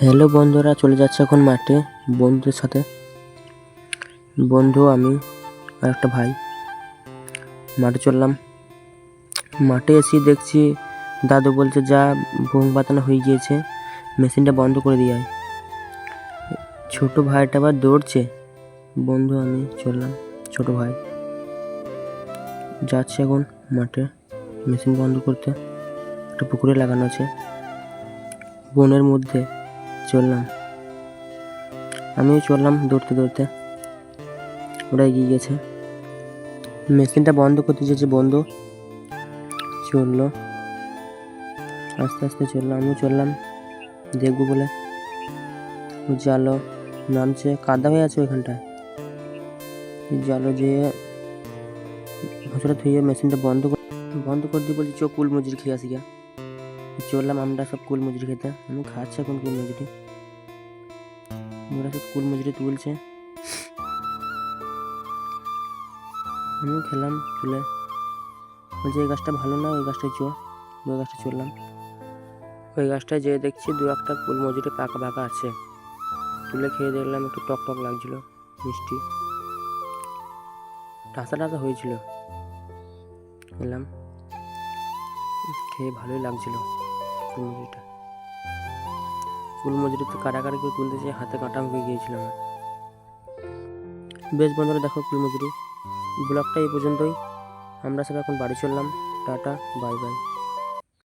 Hello বন্ধুরা, চলে যাচ্ছে এখন মাঠে বন্ধুদের সাথে। বন্ধু, আমি আর একটা ভাই মাঠে চললাম। মাঠে এসে দেখছি দাদু বলছে, যা বোম বাতানো হয়ে গিয়েছে, মেশিনটা বন্ধ করে দিয়ে আয়। ছোট ভাইটা আবার দৌড়ছে। বন্ধু আমি চললাম, ছোট ভাই যাচ্ছে এখন মাঠে মেশিন বন্ধ করতে। একটা পুকুরে লাগানো আছে, বনের মধ্যে চললাম। আমিও চললাম দৌড়তে দৌড়তে। ওরা এগিয়ে গেছে, মেশিনটা বন্ধ করতে চেয়েছে। বন্ধু চললো, আস্তে আস্তে চললো। আমিও চললাম দেখবো বলে। জালো নামছে, কাদা হয়ে আছে ওইখানটায়। জালো যেয়ে ঘোষটা থুয়ে মেশিনটা বন্ধ করে দিয়ে বলছি, কুল মজুরি খেয়ে আসি গা। চললাম আমরা সব কুল মজুরি খেতে। আমি খাচ্ছি এখন কুল মজুরি, ওরা সব কুল মজুরি তুলছে, আমিও খেলাম তুলে। বলছি এই গাছটা ভালো না, ওই গাছটায় ওই গাছটা চললাম। ওই গাছটায় যেয়ে দেখছি দু একটা কুল মজুরি পাকা পাকা আছে। তুলে খেয়ে দেখলাম একটু টক টক লাগছিল, মিষ্টি টাসা টাসা হয়েছিল। খেলাম, খেয়ে ভালোই লাগছিল কুল মজুরিটা। কুল মজুরি তো কাটাকাটি কেউ তুলতেছে, হাতে কাটা হয়ে গিয়েছিল আমার। বেশ বন্ধুরা, দেখো কুল মজুরি ব্লগটা এই পর্যন্তই। আমরা সব এখন বাড়ি চললাম। Tata, bye bye.